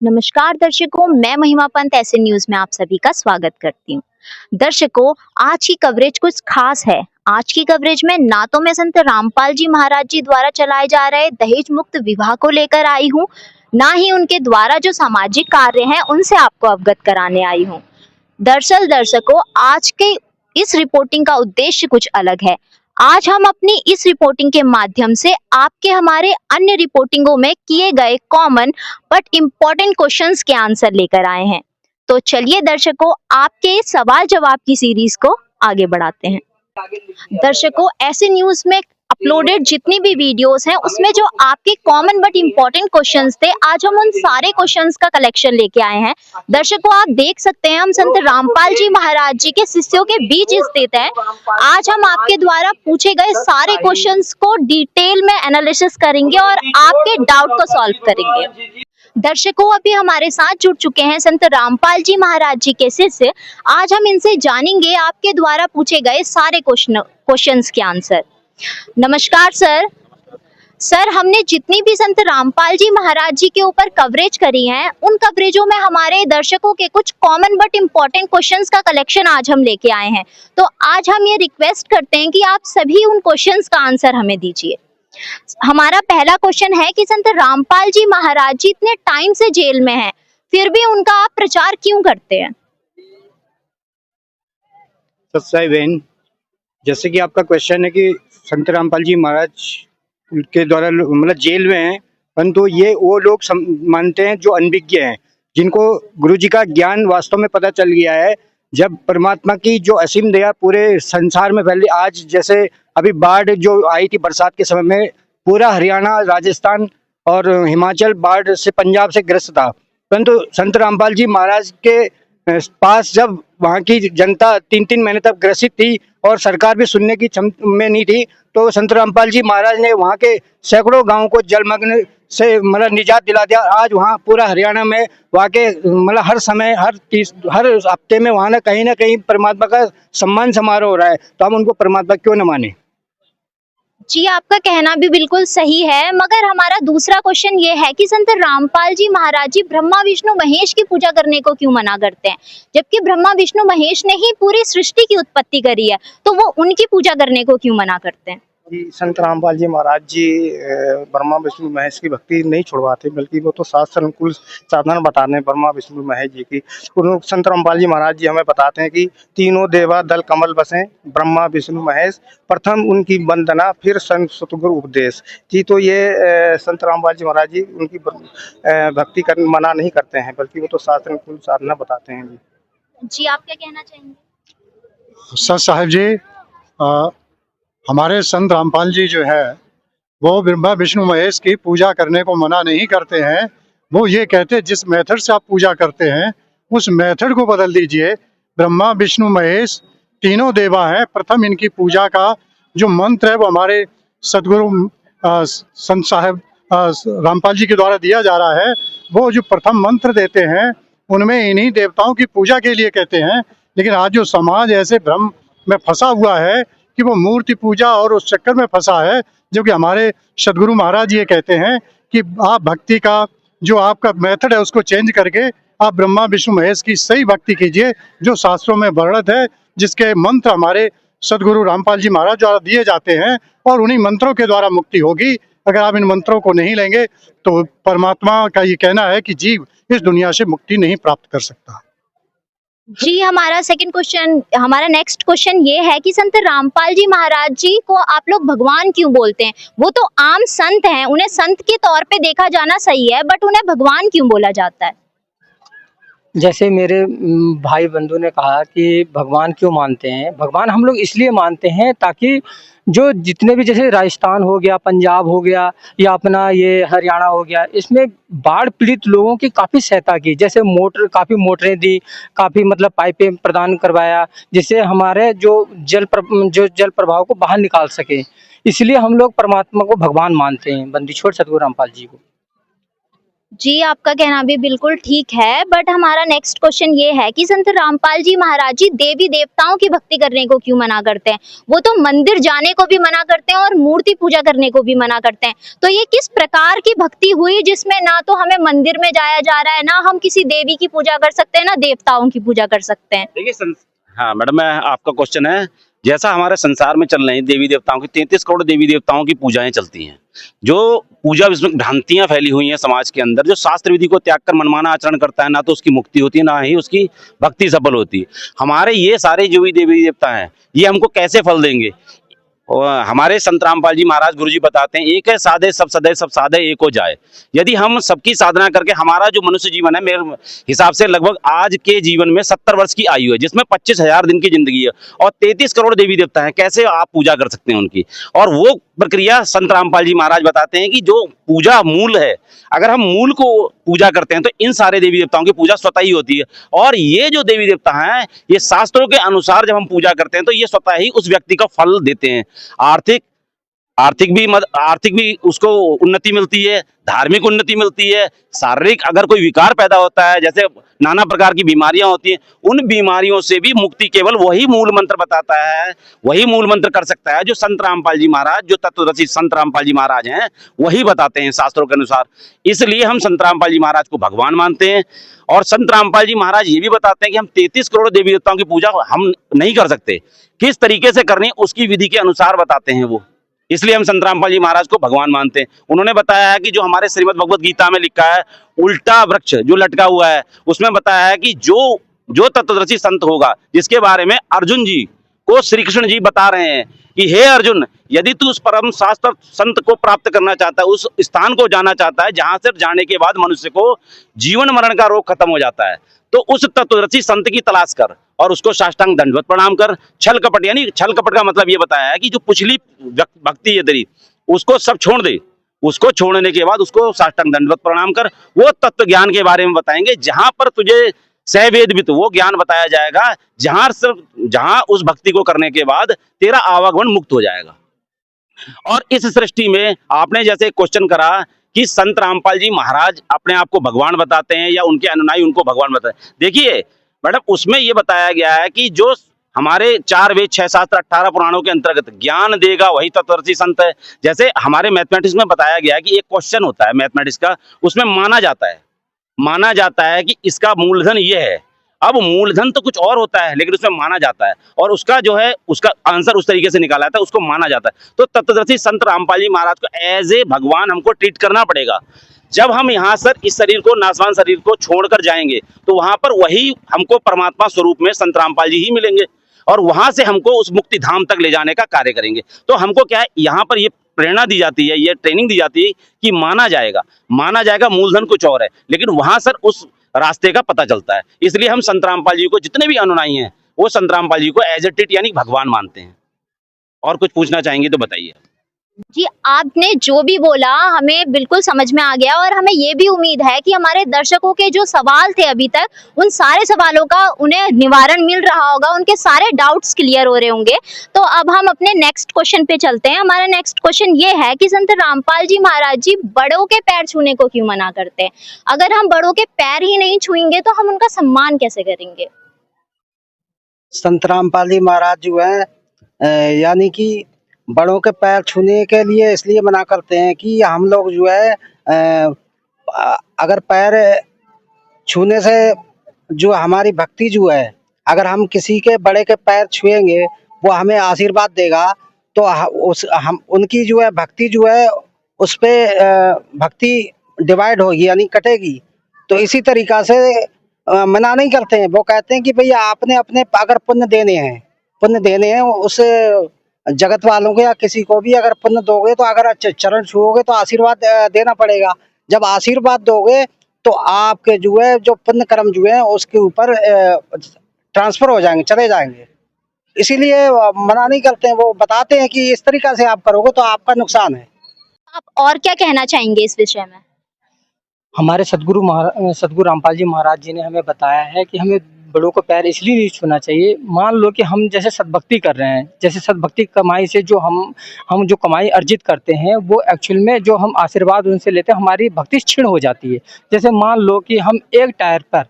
नमस्कार दर्शकों, मैं महिमा पंत ऐसे न्यूज में आप सभी का स्वागत करती हूँ। दर्शकों, आज की कवरेज कुछ खास है। आज की कवरेज में ना तो मैं संत रामपाल जी महाराज जी द्वारा चलाए जा रहे दहेज मुक्त विवाह को लेकर आई हूँ, ना ही उनके द्वारा जो सामाजिक कार्य हैं उनसे आपको अवगत कराने आई हूँ। दरअसल दर्शकों, आज के इस रिपोर्टिंग का उद्देश्य कुछ अलग है। आज हम अपनी इस रिपोर्टिंग के माध्यम से आपके हमारे अन्य रिपोर्टिंगों में किए गए कॉमन बट इम्पोर्टेंट क्वेश्चंस के आंसर लेकर आए हैं। तो चलिए दर्शकों, आपके इस सवाल जवाब की सीरीज को आगे बढ़ाते हैं। दर्शकों, ऐसे न्यूज में अपलोडेड जितनी भी वीडियोस हैं उसमें जो आपके कॉमन बट इम्पोर्टेंट क्वेश्चंस थे, आज हम उन सारे क्वेश्चंस का कलेक्शन लेके आए हैं। दर्शकों, आप देख सकते हैं हम संत रामपाल जी महाराज जी के शिष्यों के बीच स्थित हैं। आज हम आपके द्वारा पूछे गए सारे क्वेश्चंस को डिटेल में एनालिसिस करेंगे और आपके डाउट को सॉल्व करेंगे। दर्शकों, अभी हमारे साथ जुड़ चुके हैं संत रामपाल जी महाराज जी के शिष्य। आज हम इनसे जानेंगे आपके द्वारा पूछे गए सारे क्वेश्चंस के आंसर। नमस्कार सर। सर, हमने जितनी भी संत रामपाल जी महाराज जी के ऊपर कवरेज करी है, उन कवरेजों में हमारे दर्शकों के कुछ कॉमन बट इम्पोर्टेंट क्वेश्चंस का कलेक्शन आज हम लेके आए हैं। तो आज हम ये रिक्वेस्ट करते हैं कि आप सभी उन क्वेश्चंस का आंसर हमें दीजिए। हमारा पहला क्वेश्चन है कि संत रामपाल जी महाराज जी इतने टाइम से जेल में हैं, फिर भी उनका आप प्रचार क्यों करते हैं? सत्साई बहन, जैसे कि आपका क्वेश्चन है कि संत रामपाल जी महाराज के द्वारा मतलब जेल में हैं, परंतु ये वो लोग मानते हैं जो अनभिज्ञ हैं, जिनको गुरु जी का ज्ञान वास्तव में पता चल गया है। जब परमात्मा की जो असीम दया पूरे संसार में फैली, आज जैसे अभी बाढ़ जो आई थी बरसात के समय में, पूरा हरियाणा, राजस्थान और हिमाचल बाढ़ से, पंजाब से ग्रस्त था, परंतु संत रामपाल जी महाराज के पास जब वहाँ की जनता 3-3 महीने तक ग्रसित थी और सरकार भी सुनने की क्षमता में नहीं थी, तो संत रामपाल जी महाराज ने वहाँ के सैकड़ों गांवों को जलमग्न से मतलब निजात दिला दिया। आज वहाँ पूरा हरियाणा में वहाँ के मतलब हर समय हर हफ्ते में वहाँ ना कहीं परमात्मा का सम्मान समारोह हो रहा है, तो हम उनको परमात्मा क्यों न माने। जी, आपका कहना भी बिल्कुल सही है, मगर हमारा दूसरा क्वेश्चन ये है कि संत रामपाल जी महाराज जी ब्रह्मा विष्णु महेश की पूजा करने को क्यों मना करते हैं, जबकि ब्रह्मा विष्णु महेश ने ही पूरी सृष्टि की उत्पत्ति करी है, तो वो उनकी पूजा करने को क्यों मना करते हैं? जी, संत रामपाल जी महाराज जी ब्रह्मा विष्णु महेश की भक्ति नहीं छुड़वाते, बल्कि वो तो शास्त्र अनुकूल साधना बताते हैं ब्रह्मा विष्णु महेश जी की। संत रामपाल जी महाराज जी हमें बताते हैं कि तीनों देवा दल कमल बसें, ब्रह्मा विष्णु महेश, प्रथम उनकी वंदना फिर संत सतगुरु उपदेश। जी, तो ये संत रामपाल जी महाराज जी उनकी भक्ति करने मना नहीं करते हैं, बल्कि वो तो शास्त्र अनुकूल साधना बताते हैं। जी, आप क्या कहना चाहेंगे? सर साहब जी, हमारे संत रामपाल जी जो है वो ब्रह्मा विष्णु महेश की पूजा करने को मना नहीं करते हैं। वो ये कहते जिस मेथड से आप पूजा करते हैं उस मेथड को बदल दीजिए। ब्रह्मा विष्णु महेश तीनों देवा हैं, प्रथम इनकी पूजा का जो मंत्र है वो हमारे सदगुरु संत साहब रामपाल जी के द्वारा दिया जा रहा है। वो जो प्रथम मंत्र देते हैं उनमें इन्हीं देवताओं की पूजा के लिए कहते हैं। लेकिन आज जो समाज ऐसे भ्रम में फंसा हुआ है कि वो मूर्ति पूजा और उस चक्कर में फंसा है, जो कि हमारे सदगुरु महाराज ये कहते हैं कि आप भक्ति का जो आपका मेथड है उसको चेंज करके आप ब्रह्मा विष्णु महेश की सही भक्ति कीजिए, जो शास्त्रों में वर्णित है, जिसके मंत्र हमारे सदगुरु रामपाल जी महाराज द्वारा दिए जाते हैं, और उन्हीं मंत्रों के द्वारा मुक्ति होगी। अगर आप इन मंत्रों को नहीं लेंगे तो परमात्मा का ये कहना है कि जीव इस दुनिया से मुक्ति नहीं प्राप्त कर सकता। जी, हमारा नेक्स्ट क्वेश्चन ये है कि संत रामपाल जी महाराज जी को आप लोग भगवान क्यों बोलते हैं? वो तो आम संत हैं, उन्हें संत के तौर पे देखा जाना सही है, बट उन्हें भगवान क्यों बोला जाता है? जैसे मेरे भाई बंधु ने कहा कि भगवान क्यों मानते हैं, भगवान हम लोग इसलिए मानते हैं ताकि जो जितने भी, जैसे राजस्थान हो गया, पंजाब हो गया, या अपना ये हरियाणा हो गया, इसमें बाढ़ पीड़ित लोगों की काफ़ी सहायता की। जैसे काफ़ी मोटरें दी, काफ़ी मतलब पाइपें प्रदान करवाया, जिससे हमारे जो जल प्रभाव को बाहर निकाल सके। इसलिए हम लोग परमात्मा को भगवान मानते हैं, बंदी छोड़ सतगुरु रामपाल जी को। जी, आपका कहना भी बिल्कुल ठीक है, बट हमारा नेक्स्ट क्वेश्चन ये है कि संत रामपाल जी महाराज जी देवी देवताओं की भक्ति करने को क्यों मना करते हैं? वो तो मंदिर जाने को भी मना करते हैं और मूर्ति पूजा करने को भी मना करते हैं। तो ये किस प्रकार की भक्ति हुई जिसमें ना तो हमें मंदिर में जाया जा रहा है, ना हम किसी देवी की पूजा कर सकते हैं, ना देवताओं की पूजा कर सकते हैं? देखिए हाँ मैडम, मैं आपका क्वेश्चन है, जैसा हमारे संसार में चल रहे हैं देवी देवताओं की 33 करोड़ देवी देवताओं की पूजाएं चलती हैं, जो पूजा इसमें भ्रांतियां फैली हुई हैं समाज के अंदर। जो शास्त्र विधि को त्याग कर मनमाना आचरण करता है, ना तो उसकी मुक्ति होती है, ना ही उसकी भक्ति सफल होती है। हमारे ये सारे जो भी देवी देवता हैं, ये हमको कैसे फल देंगे? और हमारे संत रामपाल जी महाराज गुरु जी बताते हैं, एक है साधे सब सदे, सब साधे एक हो जाए। यदि हम सबकी साधना करके, हमारा जो मनुष्य जीवन है मेरे हिसाब से लगभग आज के जीवन में 70 वर्ष की आयु है, जिसमें 25,000 दिन की जिंदगी है, और 33 करोड़ देवी देवता हैं, कैसे आप पूजा कर सकते हैं उनकी? और वो प्रक्रिया संत रामपाल जी महाराज बताते हैं कि जो पूजा मूल है, अगर हम मूल को पूजा करते हैं तो इन सारे देवी देवताओं की पूजा स्वतः ही होती है। और ये जो देवी देवता हैं, ये शास्त्रों के अनुसार जब हम पूजा करते हैं तो ये स्वतः ही उस व्यक्ति का फल देते हैं। आर्थिक आर्थिक भी उसको उन्नति मिलती है, धार्मिक उन्नति मिलती है, शारीरिक अगर कोई विकार पैदा होता है, जैसे नाना प्रकार की बीमारियां होती हैं, उन बीमारियों से भी मुक्ति केवल वही मूल मंत्र बताता है, वही मूल मंत्र कर सकता है जो संत रामपाल जी महाराज, जो तत्वदर्शी संत रामपाल जी महाराज हैं, वही बताते हैं शास्त्रों के अनुसार। इसलिए हम संत रामपाल जी महाराज को भगवान मानते हैं। और संत रामपाल जी महाराज ये भी बताते हैं कि हम 33 करोड़ देवी देवताओं की पूजा हम नहीं कर सकते, किस तरीके से करनी उसकी विधि के अनुसार बताते हैं वो। इसलिए हम संत रामपाल जी महाराज को भगवान मानते हैं। उन्होंने बताया है कि जो हमारे श्रीमद् भगवत गीता में लिखा है, उल्टा वृक्ष जो लटका हुआ है, उसमें बताया है कि जो तत्वदर्शी संत होगा, जिसके बारे में अर्जुन जी को श्री कृष्ण जी बता रहे हैं कि हे अर्जुन, यदि तू उस परम शास्त्र संत को प्राप्त करना चाहता है, उस स्थान को जाना चाहता है जहां से जाने के बाद मनुष्य को जीवन मरण का रोग खत्म हो जाता है, तो उस तत्वदर्शी संत की तलाश कर और उसको साष्टांग दंडवत प्रणाम कर। छल कपट, यानी छल कपट का मतलब ये बताया है कि जो पिछली भक्ति है तेरी, उसको सब छोड़ दे। उसको छोड़ने के बाद उसको साष्टांग दंडवत प्रणाम कर। वो तत्व ज्ञान के बारे में बताएंगे, जहां पर तुझे सवेद वो ज्ञान बताया जाएगा, जहां उस भक्ति को करने के बाद तेरा आवागमन मुक्त हो जाएगा। और इस सृष्टि में आपने जैसे क्वेश्चन करा कि संत रामपाल जी महाराज अपने आप को भगवान बताते हैं या उनके अनुयायी उनको भगवान बताते हैं। देखिए मैडम, उसमें यह बताया गया है कि जो हमारे 4 वेद 6 शास्त्र 18 पुराणों के अंतर्गत ज्ञान देगा वही तत्वदर्शी संत है। जैसे हमारे मैथमेटिक्स में बताया गया है कि एक क्वेश्चन होता है मैथमेटिक्स का, उसमें माना जाता है कि इसका मूलधन ये है। अब मूलधन तो कुछ और होता है, लेकिन उसमें माना जाता है, और उसका जो है उसका आंसर उस तरीके से निकाला जाता है, उसको माना जाता है। तो तत्वदर्शी संत रामपाल जी महाराज को एज ए भगवान हमको ट्रीट करना पड़ेगा। जब हम यहाँ सर इस शरीर को, नाशवान शरीर को छोड़कर जाएंगे, तो वहां पर वही हमको परमात्मा स्वरूप में संत रामपाल जी ही मिलेंगे, और वहां से हमको उस मुक्ति धाम तक ले जाने का कार्य करेंगे। तो हमको क्या है, यहाँ पर ये प्रेरणा दी जाती है, ये ट्रेनिंग दी जाती है कि माना जाएगा मूलधन कुछ और है, लेकिन वहां सर उस रास्ते का पता चलता है। इसलिए हम संत रामपाल जी को, जितने भी अनुयायी हैं, वो संत रामपाल जी को एज ए टिट यानी भगवान मानते हैं। और कुछ पूछना चाहेंगे तो बताइए। जी, आपने जो भी बोला हमें बिल्कुल समझ में आ गया, और हमें ये भी उम्मीद है कि हमारे दर्शकों के जो सवाल थे अभी तक, उन सारे सवालों का उन्हें निवारण मिल रहा होगा, उनके सारे डाउट्स क्लियर हो रहे होंगे। तो अब हम अपने नेक्स्ट क्वेश्चन पे चलते हैं। हमारा नेक्स्ट क्वेश्चन ये है कि संत रामपाल जी महाराज जी बड़ों के पैर छूने को क्यों मना करते हैं? अगर हम बड़ों के पैर ही नहीं छुएंगे तो हम उनका सम्मान कैसे करेंगे? संत रामपाल जी महाराज जो है यानी कि बड़ों के पैर छूने के लिए इसलिए मना करते हैं कि हम लोग जो है अगर पैर छूने से जो हमारी भक्ति जो है, अगर हम किसी के बड़े के पैर छुएंगे, वो हमें आशीर्वाद देगा, तो हम उनकी जो है भक्ति जो है उस पे भक्ति डिवाइड होगी यानी कटेगी। तो इसी तरीका से मना नहीं करते हैं। वो कहते हैं कि भैया आपने अपने अगर पुण्य देने हैं उस जगत वालों को या किसी को भी अगर पुण्य दोगे, तो अगर चरण छुओगे तो आशीर्वाद देना पड़ेगा। जब आशीर्वाद दोगे तो आपके जो है जो पुण्य कर्म जो है उसके ऊपर ट्रांसफर हो जाएंगे, चले जाएंगे। इसीलिए मना नहीं करते हैं। वो बताते हैं कि इस तरीका से आप करोगे तो आपका नुकसान है। आप और क्या कहना चाहेंगे इस विषय में? हमारे सदगुरु रामपाल जी महाराज जी ने हमें बताया है कि हमें बड़ों को पैर इसलिए नहीं छूना चाहिए, मान लो कि हम जैसे सद्भक्ति कर रहे हैं, जैसे सद्भक्ति कमाई से जो हम जो कमाई अर्जित करते हैं, वो एक्चुअल में जो हम आशीर्वाद उनसे लेते हैं, हमारी भक्ति क्षीण हो जाती है। जैसे मान लो कि हम एक टायर पर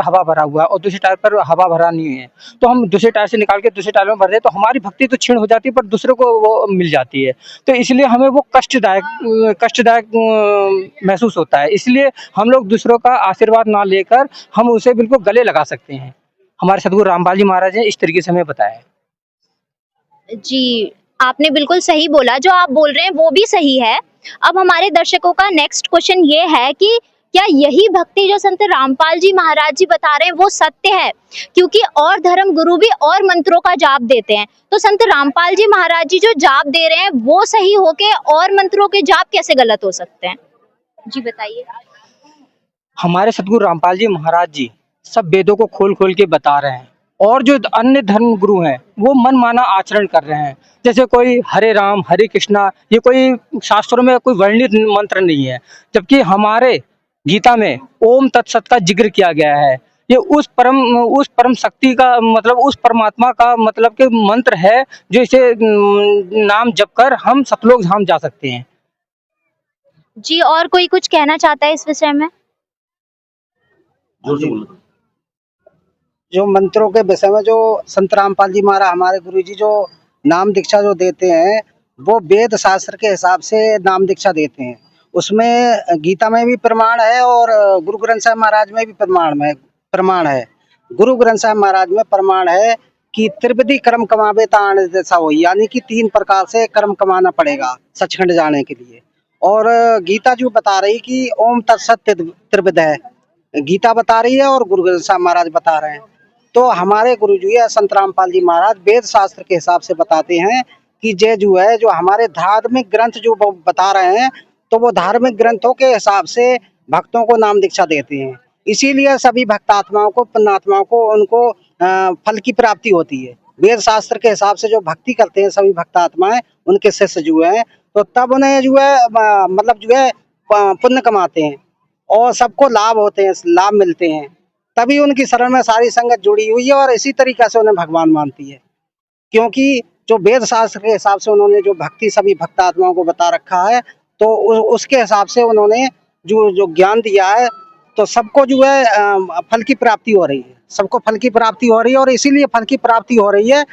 हवा भरा हुआ है और दूसरे टायर पर हवा भरा नहीं है, तो हम दूसरे टायर से निकाल के दूसरे टायर में भर दें, तो हमारी भक्ति तो क्षीण हो जाती है, पर दूसरे को वो मिल जाती है। तो इसलिए हमें वो कष्टदायक महसूस होता है। इसलिए हम लोग दूसरों का आशीर्वाद ना लेकर हम उसे बिल्कुल गले लगा सकते हैं। हमारे सद्गुरु रामपाल जी महाराज ने इस तरीके से हमें बताया है। जी, आपने बिल्कुल सही बोला, जो आप बोल रहे हैं वो भी सही है। अब हमारे दर्शकों का नेक्स्ट क्वेश्चन ये है कि क्या यही भक्ति जो संत रामपाल जी महाराज जी बता रहे हैं वो सत्य है? क्योंकि और धर्म गुरु भी और मंत्रों का जाप देते हैं, तो संत रामपाल जी महाराज जी जो जाप दे रहे हैं वो सही होके और मंत्रों के जाप कैसे गलत हो सकते हैं? जी बताइए। हमारे सद्गुरु रामपाल जी महाराज जी सब वेदों को खोल खोल के बता रहे हैं, और जो अन्य धर्म गुरु हैं वो मनमाना आचरण कर रहे हैं। जैसे कोई हरे राम हरे कृष्णा, ये कोई शास्त्रों में कोई वर्णित मंत्र नहीं है, जबकि हमारे गीता में ओम तत्सत का जिक्र किया गया है। ये उस परम शक्ति का मतलब, उस परमात्मा का मतलब के मंत्र है, जो इसे नाम जप कर हम सतलोक धाम जा सकते हैं। जी, और कोई कुछ कहना चाहता है इस विषय में? जो मंत्रों के विषय में जो संत रामपाल जी महाराज हमारे गुरु जी जो नाम दीक्षा जो देते हैं, वो वेद शास्त्र के हिसाब से नाम दीक्षा देते हैं। उसमें गीता में भी प्रमाण है और गुरु ग्रंथ साहिब महाराज में भी प्रमाण है। गुरु ग्रंथ साहिब महाराज में प्रमाण है कि त्रिविधि कर्म कमावे ताण जैसा हो, यानी कि 3 प्रकार से कर्म कमाना पड़ेगा सचखंड जाने के लिए। और गीता जो बता रही कि ओम तत्सत त्रिविध है, गीता बता रही है और गुरु ग्रंथ साहिब महाराज बता रहे हैं। तो हमारे गुरु जी है संत रामपाल जी महाराज वेद शास्त्र के हिसाब से बताते हैं कि ये जो है, जो हमारे धार्मिक ग्रंथ जो बता रहे हैं, तो वो धार्मिक ग्रंथों के हिसाब से भक्तों को नाम दीक्षा देते हैं। इसीलिए सभी भक्तात्माओं को, पुण्यात्माओं को, उनको फल की प्राप्ति होती है। वेद शास्त्र के हिसाब से जो भक्ति करते हैं सभी भक्तात्माएं, उनके शिष्य जो हैं, तो तब उन्हें जो है मतलब जो है पुण्य कमाते हैं और सबको लाभ होते हैं, लाभ मिलते हैं। तभी उनकी शरण में सारी संगत जुड़ी हुई है और इसी तरीके से उन्हें भगवान मानती है, क्योंकि जो वेद शास्त्र के हिसाब से उन्होंने जो भक्ति सभी भक्तात्माओं को बता रखा है, तो उसके हिसाब से उन्होंने जो ज्ञान दिया है, तो सबको जो है फल की प्राप्ति हो रही है, सबको फल की प्राप्ति हो रही है। और इसीलिए फल की प्राप्ति हो रही है,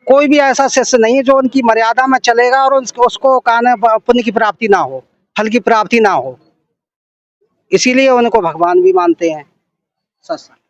कोई भी ऐसा शिष्य नहीं है जो उनकी मर्यादा में चलेगा और उसको कहना पुण्य की प्राप्ति ना हो, फल की प्राप्ति ना हो। इसीलिए उनको भगवान भी मानते हैं।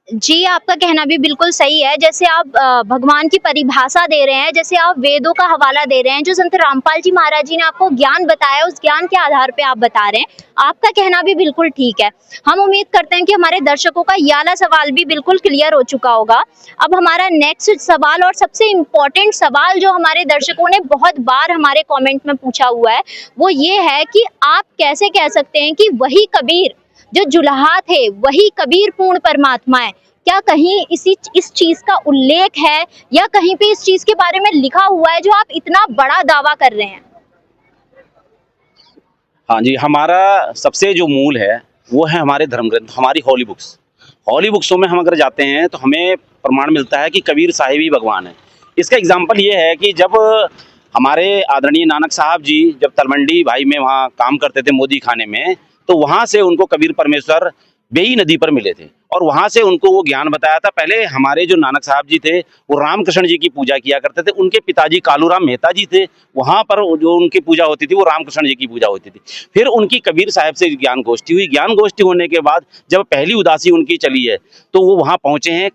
जी, आपका कहना भी बिल्कुल सही है। जैसे आप भगवान की परिभाषा दे रहे हैं, जैसे आप वेदों का हवाला दे रहे हैं, जो संत रामपाल जी महाराज जी ने आपको ज्ञान बताया, उस ज्ञान के आधार पे आप बता रहे हैं, आपका कहना भी बिल्कुल ठीक है। हम उम्मीद करते हैं कि हमारे दर्शकों का ये वाला सवाल भी बिल्कुल क्लियर हो चुका होगा। अब हमारा नेक्स्ट सवाल और सबसे इम्पोर्टेंट सवाल जो हमारे दर्शकों ने बहुत बार हमारे कॉमेंट में पूछा हुआ है, वो ये है कि आप कैसे कह सकते हैं कि वही कबीर जो जुलाहा थे वही कबीर पूर्ण परमात्मा है? क्या कहीं इस चीज का उल्लेख है या कहीं पे इस चीज के बारे में लिखा हुआ है जो आप इतना बड़ा दावा कर रहे हैं? हाँ जी, हमारा सबसे जो मूल है वो है हमारे धर्म ग्रंथ, हमारी हॉली बुक्स। हॉली बुक्सों में हम अगर जाते हैं तो हमें प्रमाण मिलता है कि कबीर साहिब ही भगवान है। इसका एग्जाम्पल ये है कि जब हमारे आदरणीय नानक साहब जी जब तलवंडी भाई में वहाँ काम करते थे मोदी खाने में, तो वहाँ से उनको कबीर परमेश्वर बेई नदी पर मिले थे और वहाँ से उनको वो ज्ञान बताया था। पहले हमारे जो नानक साहब जी थे वो रामकृष्ण जी की पूजा किया करते थे, उनके पिताजी कालूराम मेहता जी थे, वहाँ पर जो उनकी पूजा होती थी वो रामकृष्ण जी की पूजा होती थी। फिर उनकी कबीर साहब से ज्ञान गोष्ठी हुई, ज्ञान गोष्ठी होने के बाद जब पहली उदासी उनकी चली है तो वो वहाँ पहुँचे हैं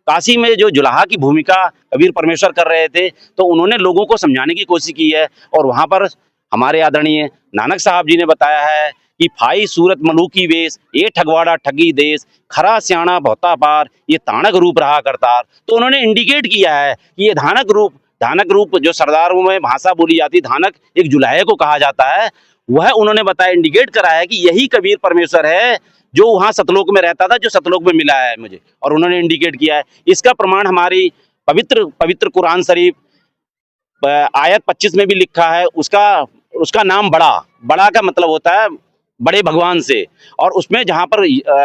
काशी में जो जुलाहा की भूमिका कबीर परमेश्वर कर रहे थे, तो उन्होंने लोगों को समझाने की कोशिश की है। और वहाँ पर हमारे आदरणीय नानक साहब जी ने बताया है कि फाई सूरत मलूकी वेश, ये ठगवाड़ा ठगी देश, खरा स्याणा बहुता पार, ये तानक रूप रहा करतार। तो उन्होंने इंडिकेट किया है कि ये धानक रूप जो सरदारों में भाषा बोली जाती, धानक एक जुलाहे को कहा जाता है, वह उन्होंने बताया, इंडिकेट करा है कि यही कबीर परमेश्वर है जो वहाँ सतलोक में रहता था, जो सतलोक में मिला है मुझे, और उन्होंने इंडिकेट किया है। इसका प्रमाण हमारी पवित्र कुरान शरीफ आयत 25 में भी लिखा है। उसका नाम बड़ा का मतलब होता है बड़े भगवान से। और उसमें जहाँ पर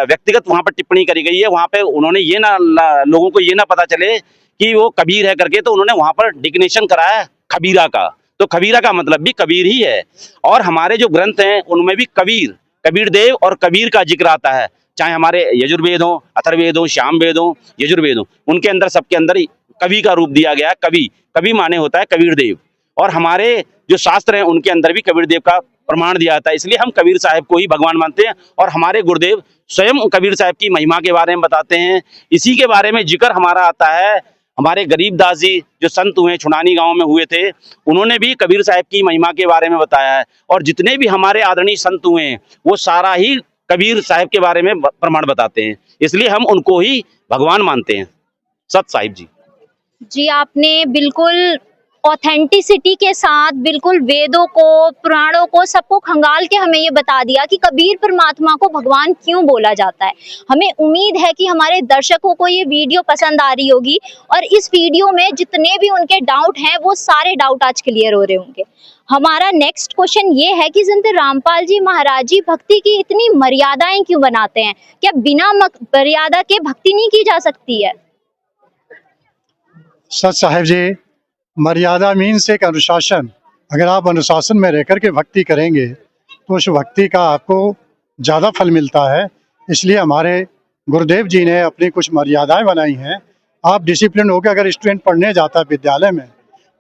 व्यक्तिगत वहाँ पर टिप्पणी करी गई है, वहाँ पे उन्होंने ये ना लोगों को ये ना पता चले कि वो कबीर है करके, तो उन्होंने वहाँ पर डिग्नेशन कराया खबीरा का। तो खबीरा का मतलब भी कबीर ही है। और हमारे जो ग्रंथ हैं उनमें भी कबीर देव और कबीर का जिक्र आता है, चाहे हमारे यजुर्वेद हो, अथर्ववेद हो, श्यामवेद हो, यजुर्वेद हो, उनके अंदर सबके अंदर कवि का रूप दिया गया है। कवि माने होता है कबीर देव। और हमारे जो शास्त्र हैं उनके अंदर भी कबीर देव का प्रमाण दिया जाता है। इसलिए हम कबीर साहब को ही भगवान मानते हैं। और हमारे गुरुदेव स्वयं कबीर साहब की महिमा के बारे में बताते हैं। इसी के बारे में जिक्र हमारा आता है। हमारे गरीबदास जी जो संत हुए, छुड़ानी गांव में हुए थे, उन्होंने भी कबीर साहब की महिमा के बारे में बताया है। और जितने भी हमारे आदरणीय संत हुए हैं वो सारा ही कबीर साहब के बारे में प्रमाण बताते हैं। इसलिए हम उनको ही भगवान मानते हैं। सत साहिब जी। जी, आपने बिल्कुल ऑथेंटिसिटी के साथ बिल्कुल वेदों को, पुराणों को, सबको खंगाल के हमें ये बता दिया कि कबीर परमात्मा को भगवान क्यों बोला जाता है। हमें उम्मीद है कि हमारे दर्शकों को ये वीडियो पसंद आ रही होगी और इस वीडियो में जितने भी उनके डाउट हैं वो सारे डाउट आज क्लियर हो रहे होंगे। हमारा नेक्स्ट क्वेश्चन ये है कि संत रामपाल जी महाराज जी भक्ति की इतनी मर्यादाएं क्यों बनाते हैं? क्या बिना मर्यादा के भक्ति नहीं की जा सकती है? सच साहेब जी, मर्यादा मीन्स एक अनुशासन। अगर आप अनुशासन में रहकर के भक्ति करेंगे तो उस भक्ति का आपको ज़्यादा फल मिलता है। इसलिए हमारे गुरुदेव जी ने अपनी कुछ मर्यादाएं बनाई हैं। आप डिसिप्लिन होकर अगर स्टूडेंट पढ़ने जाता है विद्यालय में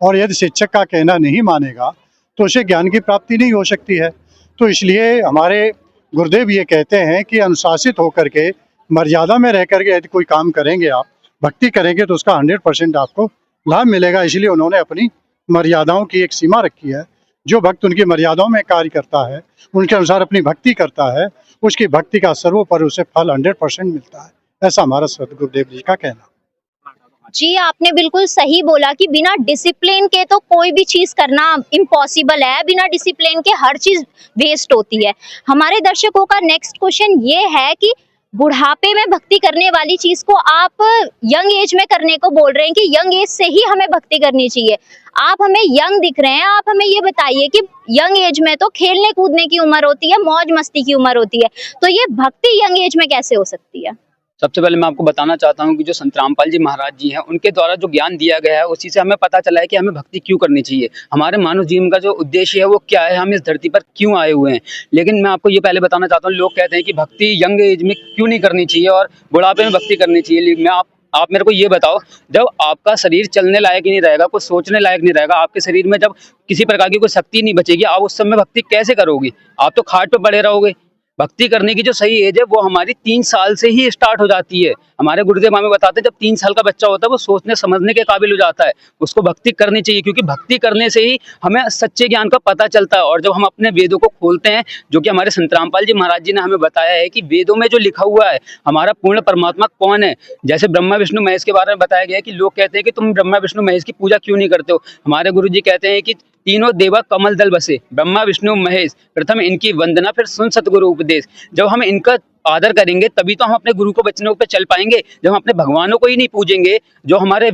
और यदि शिक्षक का कहना नहीं मानेगा तो उसे ज्ञान की प्राप्ति नहीं हो सकती है। तो इसलिए हमारे गुरुदेव ये कहते हैं कि अनुशासित होकर के, मर्यादा में रह करके यदि कोई काम करेंगे, आप भक्ति करेंगे तो उसका 100% आपको लाभ मिलेगा। इसलिए उन्होंने अपनी मर्यादाओं की एक सीमा रखी है। जो भक्त उनकी मर्यादाओं में कार्य करता है, उनके अनुसार अपनी भक्ति करता है, उसकी भक्ति का सर्वोपरि उसे फल 100% मिलता है। ऐसा हमारा सदगुरुदेव जी का कहना। जी, आपने बिल्कुल सही बोला कि बिना डिसिप्लिन के तो कोई भी चीज करना इम्पॉसिबल है। बिना डिसिप्लिन के हर चीज वेस्ट होती है। हमारे दर्शकों का नेक्स्ट क्वेश्चन ये है कि बुढ़ापे में भक्ति करने वाली चीज को आप यंग एज में करने को बोल रहे हैं कि यंग एज से ही हमें भक्ति करनी चाहिए। आप हमें यंग दिख रहे हैं, आप हमें ये बताइए कि यंग एज में तो खेलने कूदने की उम्र होती है, मौज मस्ती की उम्र होती है, तो ये भक्ति यंग एज में कैसे हो सकती है? सबसे पहले मैं आपको बताना चाहता हूँ कि जो संत रामपाल जी महाराज जी हैं, उनके द्वारा जो ज्ञान दिया गया है उसी से हमें पता चला है कि हमें भक्ति क्यों करनी चाहिए। हमारे मानव जीवन का जो उद्देश्य है वो क्या है, हम इस धरती पर क्यों आए हुए हैं। लेकिन मैं आपको ये पहले बताना चाहता हूँ, लोग कहते हैं कि भक्ति यंग एज में क्यों नहीं करनी चाहिए और बुढ़ापे में भक्ति करनी चाहिए। आप मेरे को ये बताओ, जब आपका शरीर चलने लायक ही नहीं रहेगा, कुछ सोचने लायक नहीं रहेगा, आपके शरीर में जब किसी प्रकार की कोई शक्ति नहीं बचेगी, आप उस समय भक्ति कैसे करोगे? आप तो खाट पे पड़े रहोगे। भक्ति करने की जो सही एज है वो हमारी 3 साल से ही स्टार्ट हो जाती है। हमारे गुरुदेव हमें बताते हैं जब 3 साल का बच्चा होता है वो सोचने समझने के काबिल हो जाता है, उसको भक्ति करनी चाहिए, क्योंकि भक्ति करने से ही हमें सच्चे ज्ञान का पता चलता है। और जब हम अपने वेदों को खोलते हैं, जो कि हमारे संत रामपाल जी महाराज जी ने हमें बताया है कि वेदों में जो लिखा हुआ है हमारा पूर्ण परमात्मा कौन है। जैसे ब्रह्मा विष्णु महेश के बारे में बताया गया है कि लोग कहते हैं कि तुम ब्रह्मा विष्णु महेश की पूजा क्यों नहीं करते हो। हमारे गुरु जी कहते हैं कि तीनों देवा कमल दल बसे, ब्रह्मा विष्णु महेश, प्रथम इनकी वंदना फिर सुन सतगुरु उपदेश। जब हम इनका आदर करेंगे तभी तो हम अपने गुरु को वचनों पे चल पाएंगे। जब हम अपने भगवानों को ही नहीं पूजेंगे जो हमारे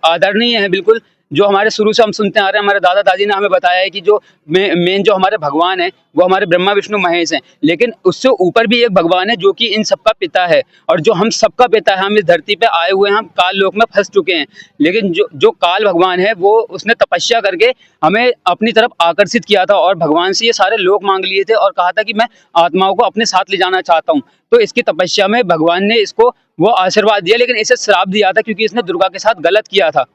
आदरणीय है, बिल्कुल जो हमारे शुरू से हम सुनते आ रहे हैं, हमारे दादा दादी ने हमें बताया है कि जो मेन जो हमारे भगवान है वो हमारे ब्रह्मा विष्णु महेश हैं। लेकिन उससे ऊपर भी एक भगवान है जो कि इन सबका पिता है और जो हम सबका पिता है। हम इस धरती पे आए हुए हैं, हम काल लोक में फंस चुके हैं, लेकिन जो काल भगवान है वो उसने तपस्या करके हमें अपनी तरफ आकर्षित किया था और भगवान से ये सारे लोक मांग लिए थे और कहा था कि मैं आत्माओं को अपने साथ ले जाना चाहता हूँ। तो इसकी तपस्या में भगवान ने इसको वो आशीर्वाद दिया, लेकिन इसे श्राप दिया था क्योंकि इसने दुर्गा के साथ गलत किया था।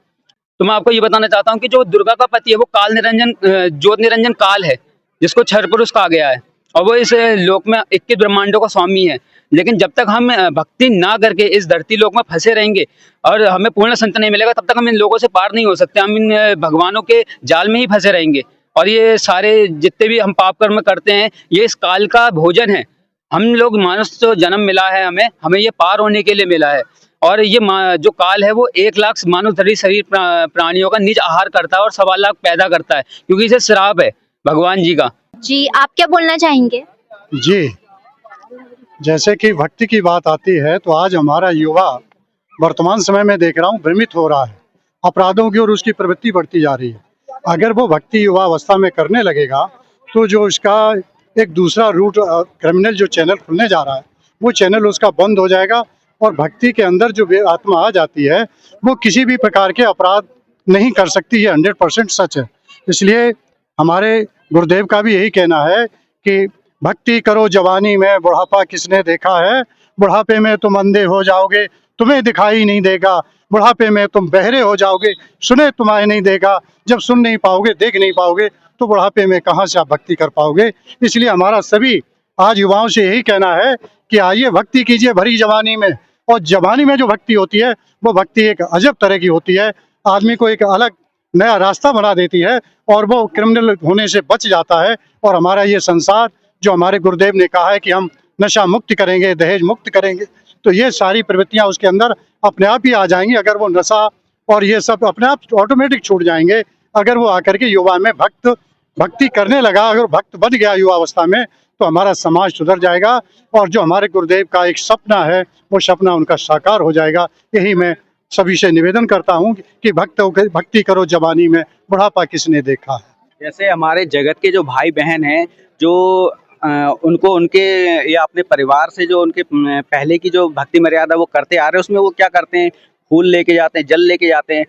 तो मैं आपको ये बताना चाहता हूँ कि जो दुर्गा का पति है वो काल निरंजन, ज्योत निरंजन काल है, जिसको क्षर पुरुष कहा गया है, और वो इस लोक में 21 ब्रह्मांडों का स्वामी है। लेकिन जब तक हम भक्ति ना करके इस धरती लोक में फंसे रहेंगे और हमें पूर्ण संत नहीं मिलेगा, तब तक हम इन लोगों से पार नहीं हो सकते। हम इन भगवानों के जाल में ही फंसे रहेंगे और ये सारे जितने भी हम पाप कर्म करते हैं ये इस काल का भोजन है। हम लोग मानुष जो जन्म मिला है हमें ये पार होने के लिए मिला है। और ये जो काल है वो 1 लाख मानवधरी शरीर प्राणियों का निज आहार करता है और 1.25 लाख पैदा करता है, क्योंकि इसे श्राप है भगवान जी का। जी, आप क्या बोलना चाहेंगे? जी, जैसे कि भक्ति की बात आती है तो आज हमारा युवा वर्तमान समय में देख रहा हूँ भ्रमित हो रहा है, अपराधों की ओर उसकी प्रवृत्ति बढ़ती जा रही है। अगर वो भक्ति युवा अवस्था में करने लगेगा तो जो उसका एक दूसरा रूट क्रिमिनल जो चैनल खुलने जा रहा है वो चैनल उसका बंद हो जाएगा और भक्ति के अंदर जो आत्मा आ जाती है वो किसी भी प्रकार के अपराध नहीं कर सकती। ये 100% सच है। इसलिए हमारे गुरुदेव का भी यही कहना है कि भक्ति करो जवानी में, बुढ़ापा किसने देखा है, बुढ़ापे में तुम अंधे हो जाओगे, तुम्हें दिखाई नहीं देगा, बुढ़ापे में तुम बहरे हो जाओगे, सुने तुम्हें नहीं देगा, जब सुन नहीं पाओगे, देख नहीं पाओगे तो बुढ़ापे में कहाँ से आप भक्ति कर पाओगे। इसलिए हमारा सभी आज युवाओं से यही कहना है कि आइए भक्ति कीजिए भरी जवानी में। और जवानी में जो भक्ति होती है वो भक्ति एक अजब तरह की होती है, आदमी को एक अलग नया रास्ता बना देती है और वो क्रिमिनल होने से बच जाता है। और हमारा ये संसार जो हमारे गुरुदेव ने कहा है कि हम नशा मुक्त करेंगे, दहेज मुक्त करेंगे, तो ये सारी प्रवृत्तियां उसके अंदर अपने आप ही आ जाएंगी अगर वो नशा और ये सब अपने आप ऑटोमेटिक छूट जाएंगे। अगर वो आकर के युवा में भक्ति करने लगा, अगर भक्त बन गया युवावस्था में, तो हमारा समाज सुधर जाएगा और जो हमारे गुरुदेव का एक सपना है वो सपना उनका साकार हो जाएगा। यही मैं सभी से निवेदन करता हूँ कि भक्ति करो जवानी में, बुढ़ापा किसने देखा है। जैसे हमारे जगत के जो भाई बहन हैं, जो उनको उनके या अपने परिवार से जो उनके पहले की जो भक्ति मर्यादा वो करते आ रहे हैं, उसमें वो क्या करते हैं, फूल लेके जाते हैं, जल लेके जाते हैं।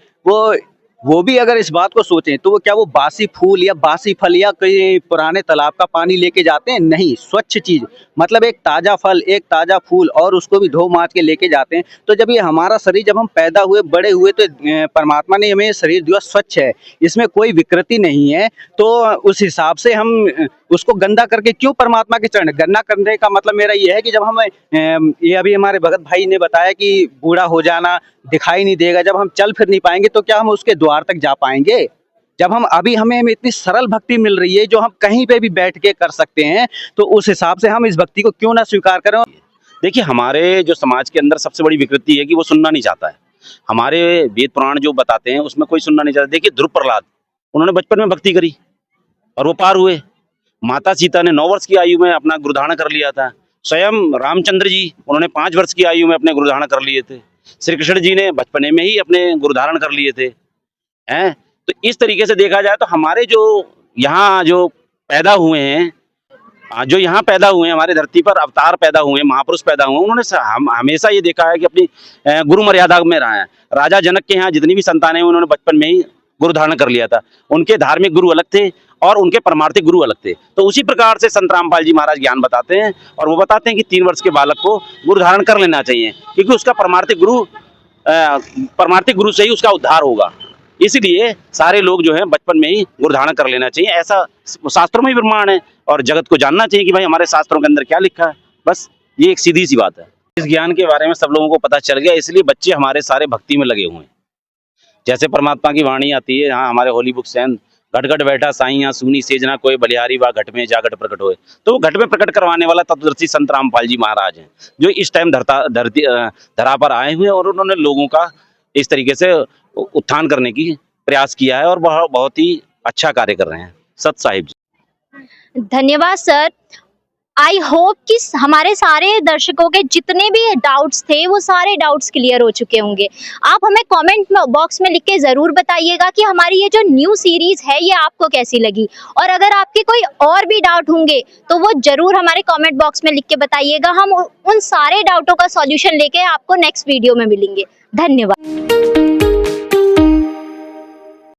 वो भी अगर इस बात को सोचें तो वो क्या वो बासी फूल या बासी फल या कोई पुराने तालाब का पानी लेके जाते हैं? नहीं, स्वच्छ चीज, मतलब एक ताजा फल, एक ताजा फूल, और उसको भी धो मांज के लेके जाते हैं। तो जब ये हमारा शरीर, जब हम पैदा हुए, बड़े हुए, तो परमात्मा ने हमें शरीर दिया स्वच्छ है, इसमें कोई विकृति नहीं है। तो उस हिसाब से हम उसको गंदा करके क्यों परमात्मा के चरण? गंदा करने का मतलब मेरा ये है कि जब हम ये अभी हमारे भगत भाई ने बताया कि बूढ़ा हो जाना, दिखाई नहीं देगा, जब हम चल फिर नहीं पाएंगे तो क्या हम उसके द्वार तक जा पाएंगे? जब हमें इतनी सरल भक्ति मिल रही है जो हम कहीं पे भी बैठ के कर सकते हैं, तो उस हिसाब से हम इस भक्ति को क्यों ना स्वीकार करें। देखिए, हमारे जो समाज के अंदर सबसे बड़ी विकृति है कि वो सुनना नहीं चाहता है। हमारे वेद पुराण जो बताते हैं उसमें कोई सुनना नहीं चाहता। देखिए, ध्रुव प्रहलाद, उन्होंने बचपन में भक्ति करी और वो पार हुए। माता सीता ने 9 वर्ष की आयु में अपना गुरुधारण कर लिया था। स्वयं रामचंद्र जी, उन्होंने 5 वर्ष की आयु में अपने गुरुधारण कर लिए थे। श्री कृष्ण जी ने बचपने में ही अपने गुरुधारण कर लिए थे। हैं, तो इस तरीके से देखा जाए तो हमारे जो यहाँ जो पैदा हुए हैं, हमारे धरती पर अवतार पैदा हुए, महापुरुष पैदा हुए, उन्होंने हमेशा ये देखा है कि अपनी गुरु मर्यादा में रहा है। राजा जनक के यहाँ जितनी भी संतानें उन्होंने बचपन में ही गुरु धारण कर लिया था। उनके धार्मिक गुरु अलग थे और उनके परमार्थिक गुरु अलग थे। तो उसी प्रकार से संत रामपाल जी महाराज ज्ञान बताते हैं और वो बताते हैं कि 3 वर्ष के बालक को गुरु धारण कर लेना चाहिए, क्योंकि उसका परमार्थिक गुरु से ही उसका उद्धार होगा। इसलिए सारे लोग जो है बचपन में ही गुरु धारण कर लेना चाहिए, ऐसा शास्त्रों में भी प्रमाण है। और जगत को जानना चाहिए कि भाई हमारे शास्त्रों के अंदर क्या लिखा है। बस ये एक सीधी सी बात है। इस ज्ञान के बारे में सब लोगों को पता चल गया, इसलिए बच्चे हमारे सारे भक्ति में लगे हुए हैं। जैसे परमात्मा की वाणी आती है, हाँ, हमारे होली बुक सैन, घट घट बैठा साईं सुनी सेजना कोई बलिहारी वा घट में जा घट प्रकट होए। तो वो घट में प्रकट करवाने वाला तत्वदर्शी संत रामपाल जी महाराज हैं, जो इस टाइम धरा पर आए हुए और उन्होंने लोगों का इस तरीके से उत्थान करने की प्रयास किया है और बहुत ही अच्छा कार्य कर रहे हैं। सत साहिब जी, धन्यवाद सर। आई होप कि हमारे सारे दर्शकों के जितने भी डाउट्स थे वो सारे डाउट्स क्लियर हो चुके होंगे। आप हमें कमेंट बॉक्स में लिख के ज़रूर बताइएगा कि हमारी ये जो न्यू सीरीज़ है ये आपको कैसी लगी, और अगर आपके कोई और भी डाउट होंगे तो वो ज़रूर हमारे कमेंट बॉक्स में लिख के बताइएगा। हम उन सारे डाउटों का सॉल्यूशन लेके आपको नेक्स्ट वीडियो में मिलेंगे। धन्यवाद।